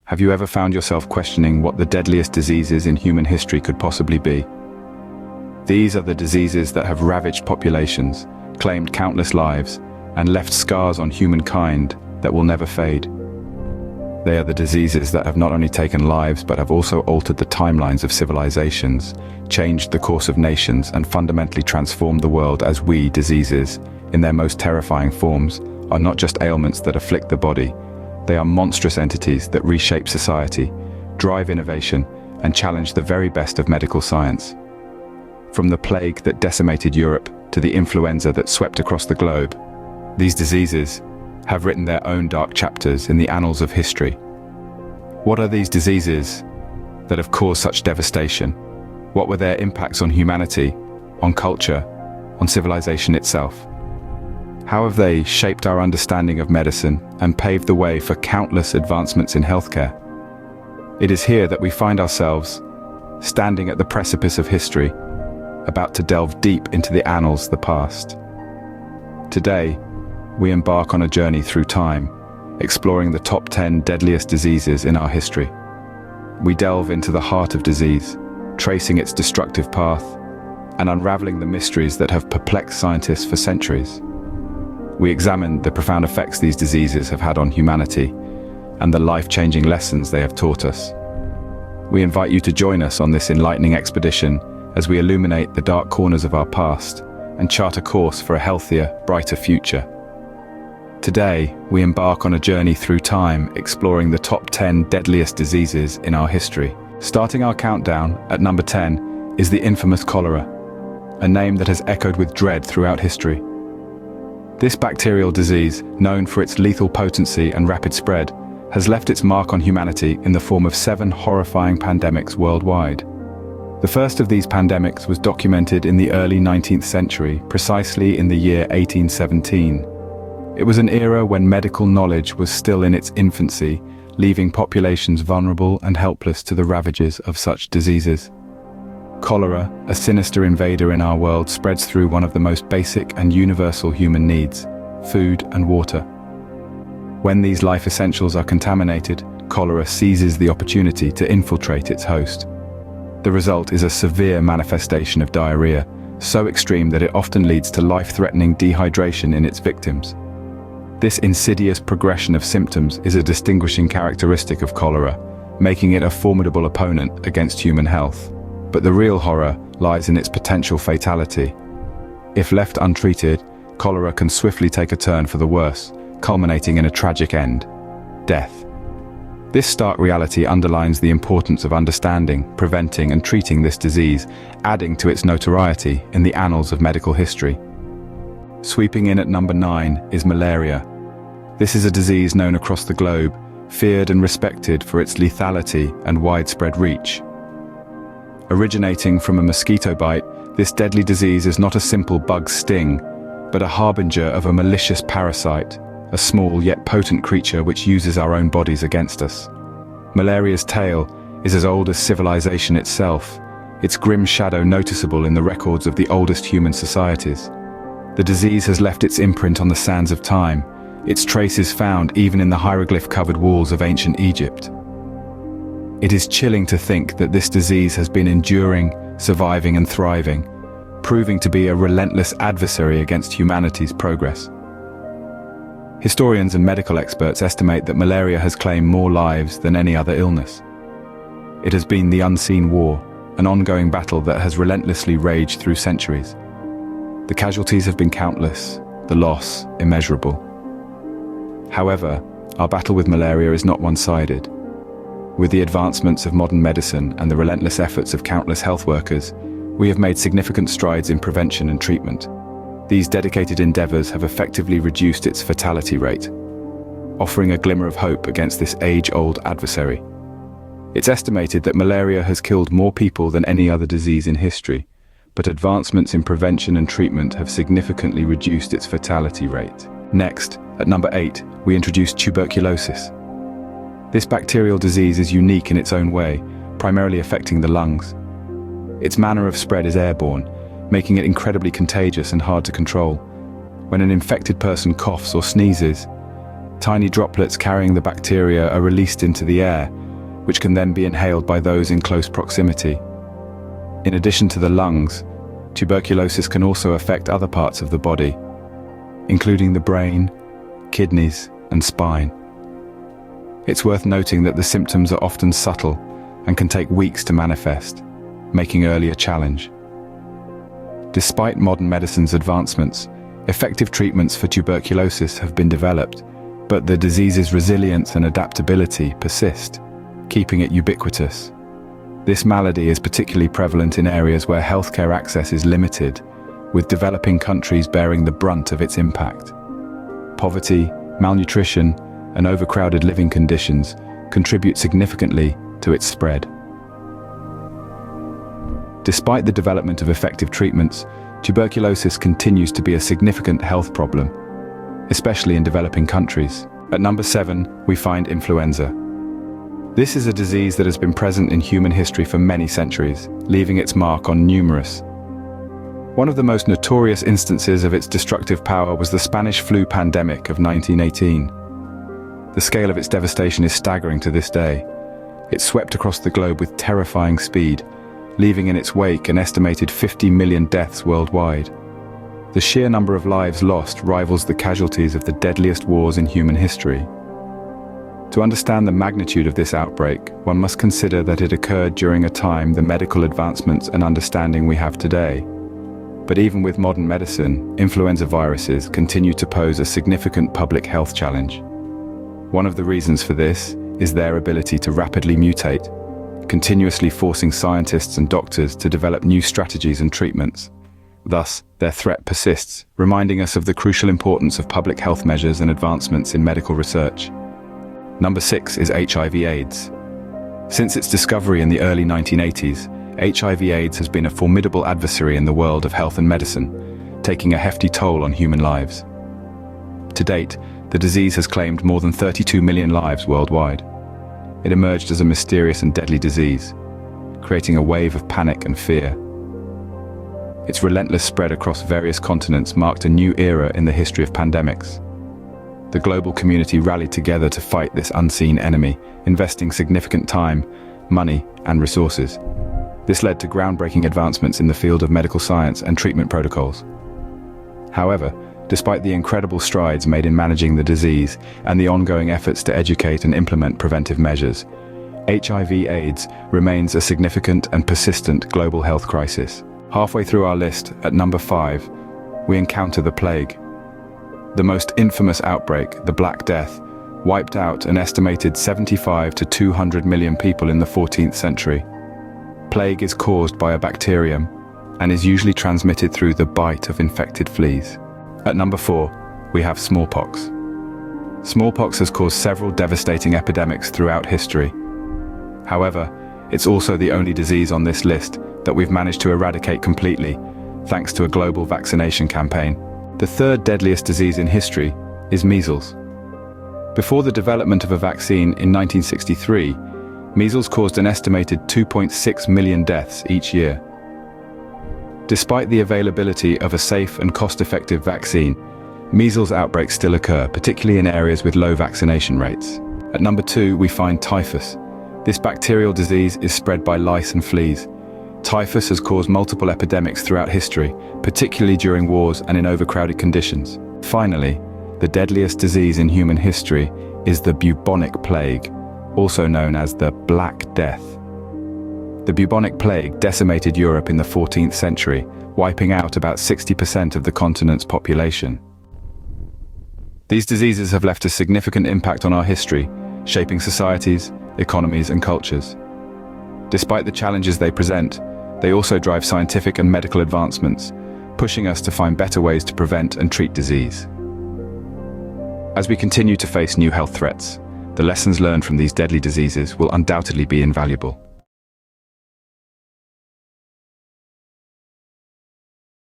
Have you ever found yourself questioning what the deadliest diseases in human history could possibly be? These are the diseases that have ravaged populations, claimed countless lives, and left scars on humankind that will never fade. They are the diseases that have not only taken lives but have also altered the timelines of civilizations, changed the course of nations, and fundamentally transformed the world, as diseases, in their most terrifying forms, are not just ailments that afflict the body. They are monstrous entities that reshape society, drive innovation, and challenge the very best of medical science. From the plague that decimated Europe to the influenza that swept across the globe, these diseases have written their own dark chapters in the annals of history. What are these diseases that have caused such devastation? What were their impacts on humanity, on culture, on civilization itself? How have they shaped our understanding of medicine and paved the way for countless advancements in healthcare? It is here that we find ourselves, standing at the precipice of history, about to delve deep into the annals of the past. Today, we embark on a journey through time, exploring the top 10 deadliest diseases in our history. We delve into the heart of disease, tracing its destructive path, and unraveling the mysteries that have perplexed scientists for centuries. We examine the profound effects these diseases have had on humanity and the life-changing lessons they have taught us. We invite you to join us on this enlightening expedition as we illuminate the dark corners of our past and chart a course for a healthier, brighter future. Today, we embark on a journey through time, exploring the top 10 deadliest diseases in our history. Starting our countdown at number 10 is the infamous cholera, a name that has echoed with dread throughout history. This bacterial disease, known for its lethal potency and rapid spread, has left its mark on humanity in the form of 7 horrifying pandemics worldwide. The first of these pandemics was documented in the early 19th century, precisely in the year 1817. It was an era when medical knowledge was still in its infancy, leaving populations vulnerable and helpless to the ravages of such diseases. Cholera, a sinister invader in our world, spreads through one of the most basic and universal human needs: food and water. When these life essentials are contaminated, cholera seizes the opportunity to infiltrate its host. The result is a severe manifestation of diarrhea, so extreme that it often leads to life-threatening dehydration in its victims. This insidious progression of symptoms is a distinguishing characteristic of cholera, making it a formidable opponent against human health. But the real horror lies in its potential fatality. If left untreated, cholera can swiftly take a turn for the worse, culminating in a tragic end: death. This stark reality underlines the importance of understanding, preventing, and treating this disease, adding to its notoriety in the annals of medical history. Sweeping in at number 9 is malaria. This is a disease known across the globe, feared and respected for its lethality and widespread reach. Originating from a mosquito bite, this deadly disease is not a simple bug sting, but a harbinger of a malicious parasite, a small yet potent creature which uses our own bodies against us. Malaria's tale is as old as civilization itself, its grim shadow noticeable in the records of the oldest human societies. The disease has left its imprint on the sands of time, its traces found even in the hieroglyph-covered walls of ancient Egypt. It is chilling to think that this disease has been enduring, surviving and thriving, proving to be a relentless adversary against humanity's progress. Historians and medical experts estimate that malaria has claimed more lives than any other illness. It has been the unseen war, an ongoing battle that has relentlessly raged through centuries. The casualties have been countless, the loss immeasurable. However, our battle with malaria is not one-sided. With the advancements of modern medicine and the relentless efforts of countless health workers, we have made significant strides in prevention and treatment. These dedicated endeavors have effectively reduced its fatality rate, offering a glimmer of hope against this age-old adversary. It's estimated that malaria has killed more people than any other disease in history, but advancements in prevention and treatment have significantly reduced its fatality rate. Next, at number 8, we introduce tuberculosis. This bacterial disease is unique in its own way, primarily affecting the lungs. Its manner of spread is airborne, making it incredibly contagious and hard to control. When an infected person coughs or sneezes, Tiny droplets carrying the bacteria are released into the air, which can then be inhaled by those in close proximity. In addition to the lungs, tuberculosis can also affect other parts of the body, including the brain, kidneys, and spine. It's worth noting that the symptoms are often subtle and can take weeks to manifest, making early a challenge. Despite modern medicine's advancements, effective treatments for tuberculosis have been developed, but the disease's resilience and adaptability persist, keeping it ubiquitous. This malady is particularly prevalent in areas where healthcare access is limited, with developing countries bearing the brunt of its impact. Poverty, malnutrition, and overcrowded living conditions contribute significantly to its spread. Despite the development of effective treatments, tuberculosis continues to be a significant health problem, especially in developing countries. At number 7, we find influenza. This is a disease that has been present in human history for many centuries, leaving its mark on numerous. One of the most notorious instances of its destructive power was the Spanish flu pandemic of 1918. The scale of its devastation is staggering to this day. It swept across the globe with terrifying speed, leaving in its wake an estimated 50 million deaths worldwide. The sheer number of lives lost rivals the casualties of the deadliest wars in human history. To understand the magnitude of this outbreak, one must consider that it occurred during a time the medical advancements and understanding we have today. But even with modern medicine, influenza viruses continue to pose a significant public health challenge. One of the reasons for this is their ability to rapidly mutate, continuously forcing scientists and doctors to develop new strategies and treatments. Thus, their threat persists, reminding us of the crucial importance of public health measures and advancements in medical research. Number 6 is HIV/AIDS. Since its discovery in the early 1980s, HIV/AIDS has been a formidable adversary in the world of health and medicine, taking a hefty toll on human lives. To date, the disease has claimed more than 32 million lives worldwide. It emerged as a mysterious and deadly disease, creating a wave of panic and fear. Its relentless spread across various continents marked a new era in the history of pandemics. The global community rallied together to fight this unseen enemy, investing significant time, money, and resources. This led to groundbreaking advancements in the field of medical science and treatment protocols. However, despite the incredible strides made in managing the disease and the ongoing efforts to educate and implement preventive measures, HIV/AIDS remains a significant and persistent global health crisis. Halfway through our list, at number 5, we encounter the plague. The most infamous outbreak, the Black Death, wiped out an estimated 75 to 200 million people in the 14th century. Plague is caused by a bacterium and is usually transmitted through the bite of infected fleas. At number 4, we have smallpox. Smallpox has caused several devastating epidemics throughout history. However, it's also the only disease on this list that we've managed to eradicate completely, thanks to a global vaccination campaign. The third deadliest disease in history is measles. Before the development of a vaccine in 1963, measles caused an estimated 2.6 million deaths each year. Despite the availability of a safe and cost-effective vaccine, measles outbreaks still occur, particularly in areas with low vaccination rates. At number 2, we find typhus. This bacterial disease is spread by lice and fleas. Typhus has caused multiple epidemics throughout history, particularly during wars and in overcrowded conditions. Finally, the deadliest disease in human history is the bubonic plague, also known as the Black Death. The bubonic plague decimated Europe in the 14th century, wiping out about 60% of the continent's population. These diseases have left a significant impact on our history, shaping societies, economies, and cultures. Despite the challenges they present, they also drive scientific and medical advancements, pushing us to find better ways to prevent and treat disease. As we continue to face new health threats, the lessons learned from these deadly diseases will undoubtedly be invaluable.